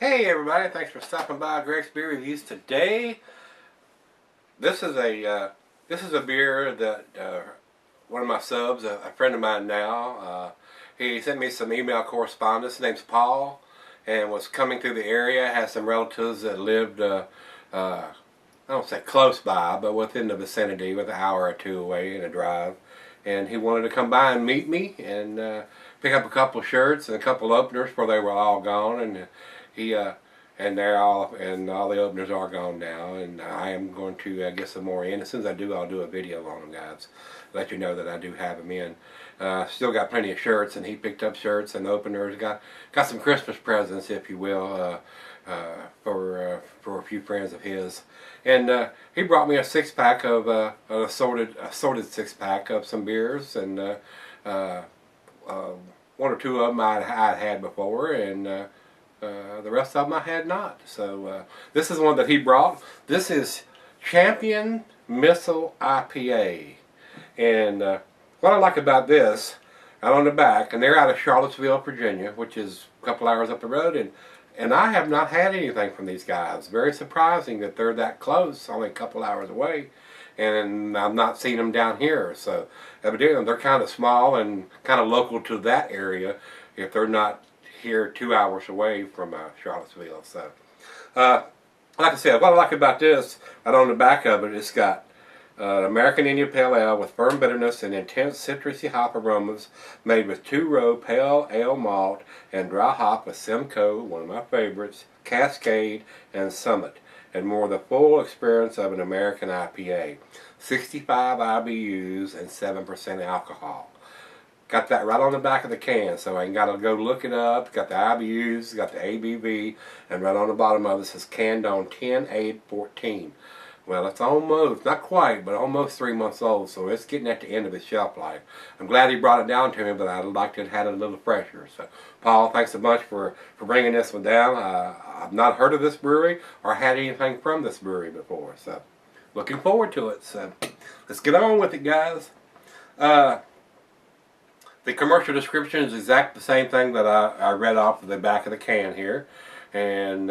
Hey everybody, thanks for stopping by Gregsbeerreviews today. This is a beer that one of my subs, a friend of mine now, he sent me some email correspondence. His name's Paul, and was coming through the area. Has some relatives that lived, I don't say close by, but within the vicinity, with an hour or two away in a drive. And he wanted to come by and meet me and pick up a couple shirts and a couple openers before they were all gone. And he and all the openers are gone now. And I am going to get some more in. As soon as I do, I'll do a video on them, guys. Let you know that I do have them in. Still got plenty of shirts, and he picked up shirts and openers. Got some Christmas presents, if you will, for a few friends of his. And he brought me a six-pack of an assorted six-pack of some beers, and one or two of them I'd had before, and the rest of them I had not. So this is one that he brought. This is Champion Missile IPA, and what I like about this, out on the back, and they're out of Charlottesville, Virginia, which is a couple hours up the road, and I have not had anything from these guys. Very surprising that they're that close, only a couple hours away, and I've not seen them down here. So evidently they're kind of small and kind of local to that area if they're not here 2 hours away from Charlottesville. So like I said, what I like about this, right on the back of it, it's got American Indian Pale Ale with firm bitterness and intense citrusy hop aromas, made with two-row pale ale malt and dry hop with Simcoe, one of my favorites, Cascade, and Summit, and more the full experience of an American IPA. 65 IBUs and 7% alcohol. Got that right on the back of the can, so I ain't got to go look it up. Got the IBUs, got the ABV, and right on the bottom of it says canned on 10/8/14. Well, it's almost, not quite, but almost 3 months old, so it's getting at the end of its shelf life. I'm glad he brought it down to me, but I'd like to have had it a little fresher. So, Paul, thanks a bunch for bringing this one down. I've not heard of this brewery or had anything from this brewery before, so looking forward to it. So, let's get on with it, guys. The commercial description is exactly the same thing that I read off of the back of the can here, and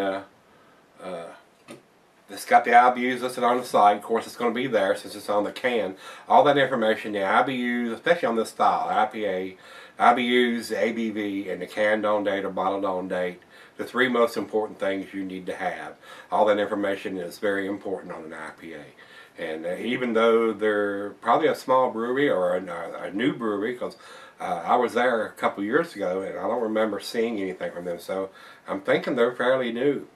it's got the IBUs listed on the side. Of course, it's going to be there since it's on the can. All that information, the IBUs, especially on this style, IPA, IBUs, the ABV, and the canned on date or bottled on date, the three most important things you need to have. All that information is very important on an IPA. And even though they're probably a small brewery or a new brewery, because I was there a couple years ago and I don't remember seeing anything from them, so I'm thinking they're fairly new.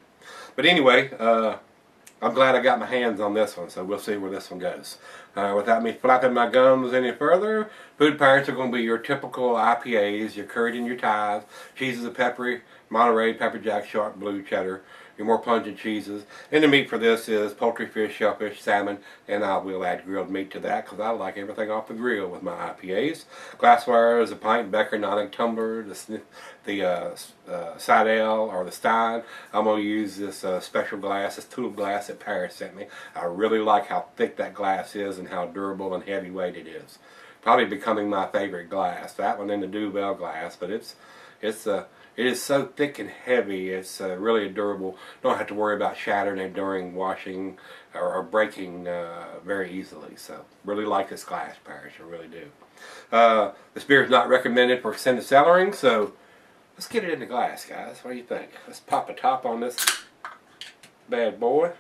But anyway, I'm glad I got my hands on this one, so we'll see where this one goes. Without me flapping my gums any further, food pairings are going to be your typical IPAs, your curried and your ties, cheeses of peppery, Monterey, pepper jack, sharp blue, cheddar, your more pungent cheeses. And the meat for this is poultry, fish, shellfish, salmon, and I will add grilled meat to that because I like everything off the grill with my IPAs. Glassware is a pint, becker, non tumbler, the side ale or the stein. I'm going to use this special glass, this tulip glass that Paris sent me. I really like how thick that glass is and how durable and heavyweight it is. Probably becoming my favorite glass. That one in the Duvel glass, but it is so thick and heavy. It's really durable. Don't have to worry about shattering it during washing or breaking very easily. So really like this glass, Paris. I really do. This beer is not recommended for extended cellaring, so let's get it in the glass, guys. What do you think? Let's pop a top on this bad boy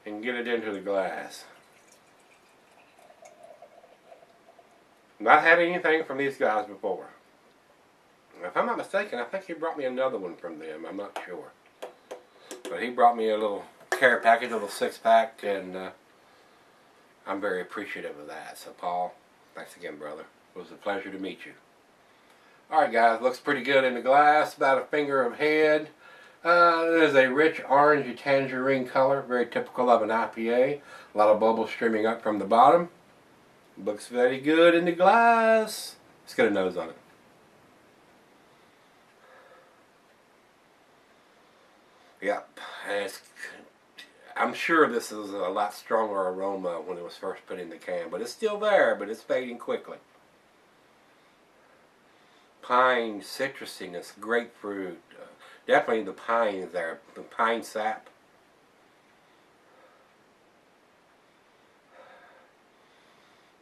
and get it into the glass. Not had anything from these guys before. If I'm not mistaken, I think he brought me another one from them. I'm not sure. But he brought me a little care package, a little six-pack, and I'm very appreciative of that. So, Paul, thanks again, brother. It was a pleasure to meet you. Alright, guys, looks pretty good in the glass. About a finger of head. It is a rich orange tangerine color, very typical of an IPA. A lot of bubbles streaming up from the bottom. Looks very good in the glass. Let's get a nose on it. Yep, I'm sure this is a lot stronger aroma when it was first put in the can, but it's still there, but it's fading quickly. Pine, citrusiness, grapefruit, Definitely the pines there, the pine sap.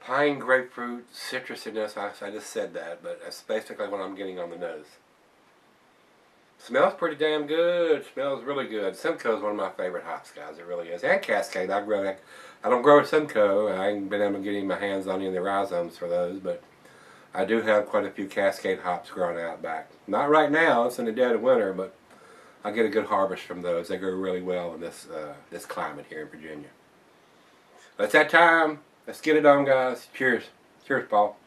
Pine, grapefruit, citrusiness. I just said that, but that's basically what I'm getting on the nose. Smells pretty damn good. Smells really good. Simcoe is one of my favorite hops, guys. It really is. And Cascade. I don't grow Simcoe. I ain't been able to get my hands on any of the rhizomes for those, but I do have quite a few Cascade hops growing out back. Not right now. It's in the dead of winter, but I get a good harvest from those. They grow really well in this climate here in Virginia. But it's that time. Let's get it on, guys. Cheers. Cheers, Paul.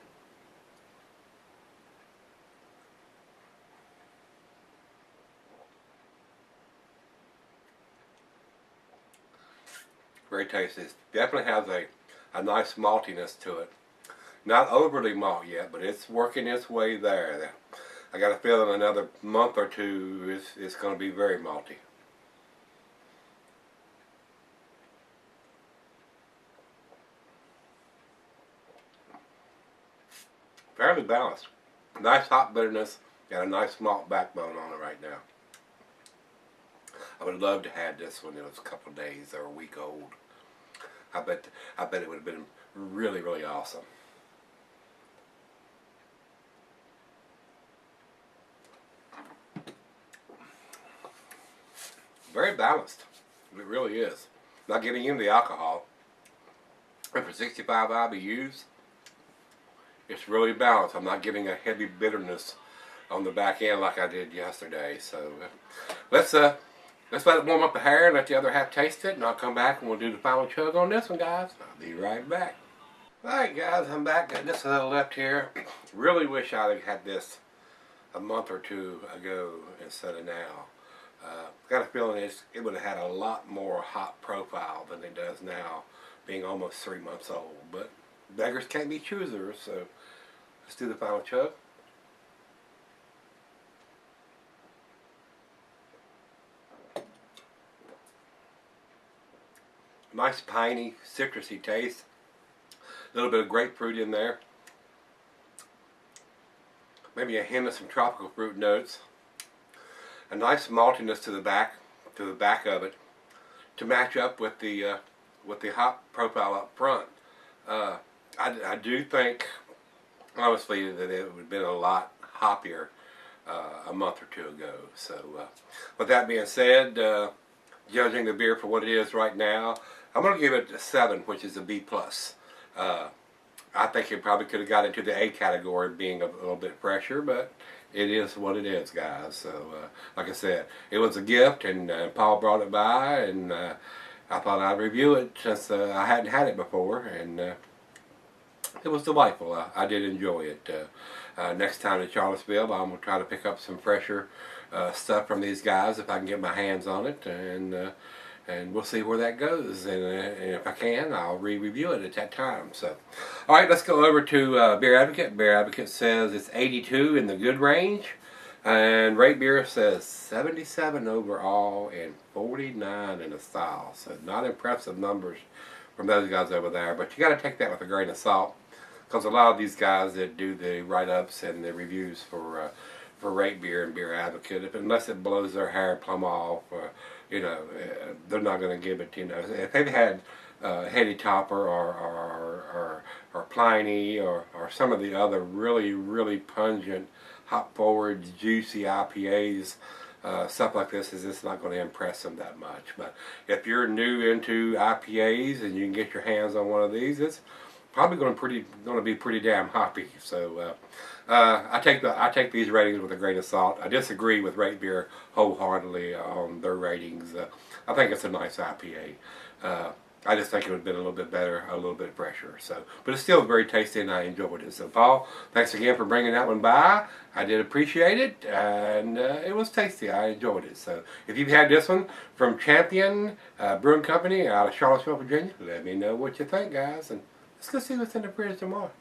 Very tasty. It definitely has a nice maltiness to it. Not overly malt yet, but it's working its way there. I got a feeling another month or two it's going to be very malty. Fairly balanced. Nice hop bitterness. Got a nice malt backbone on it right now. I would have loved to have had this when it was a couple of days or a week old. I bet it would have been really, really awesome. Very balanced. It really is. Not getting into the alcohol. And for 65 IBUs, it's really balanced. I'm not getting a heavy bitterness on the back end like I did yesterday. So let's let it warm up a hair and let the other half taste it, and I'll come back and we'll do the final chug on this one, guys. I'll be right back. Alright, guys, I'm back. Got just a little left here. Really wish I'd had this a month or two ago instead of now. Got a feeling it would have had a lot more hop profile than it does now, being almost 3 months old. But beggars can't be choosers, so let's do the final chug. Nice piney, citrusy taste. A little bit of grapefruit in there. Maybe a hint of some tropical fruit notes. A nice maltiness to the back of it, to match up with the hop profile up front. I do think, honestly, that it would have been a lot hoppier a month or two ago. So, with that being said, judging the beer for what it is right now, I'm going to give it a 7, which is a B+. I think it probably could have got into the A category, being a little bit fresher, but it is what it is, guys. So, like I said, it was a gift, and Paul brought it by, and I thought I'd review it since I hadn't had it before, and it was delightful. I did enjoy it. Next time to Charlottesville, I'm going to try to pick up some fresher stuff from these guys if I can get my hands on it, and we'll see where that goes. And if I can, I'll re-review it at that time. So, all right, let's go over to Beer Advocate. Beer Advocate says it's 82 in the good range, and Rate Beer says 77 overall and 49 in the style. So, not impressive numbers from those guys over there, but you got to take that with a grain of salt, because a lot of these guys that do the write-ups and the reviews for Rate Beer and Beer Advocate, unless it blows their hair plumb off, you know, they're not going to give it, you know. If they've had Heady Topper or Pliny or some of the other really, really pungent, hop-forward, juicy IPAs, stuff like this is just not going to impress them that much. But if you're new into IPAs and you can get your hands on one of these, it's probably going to be pretty damn hoppy. So I take these ratings with a grain of salt. I disagree with Rate Beer wholeheartedly on their ratings. I think it's a nice IPA. I just think it would have been a little bit better, a little bit fresher. So, but it's still very tasty, and I enjoyed it. So, Paul, thanks again for bringing that one by. I did appreciate it, and it was tasty. I enjoyed it. So, if you've had this one from Champion Brewing Company out of Charlottesville, Virginia, let me know what you think, guys. And let's go see what's in the fridge tomorrow.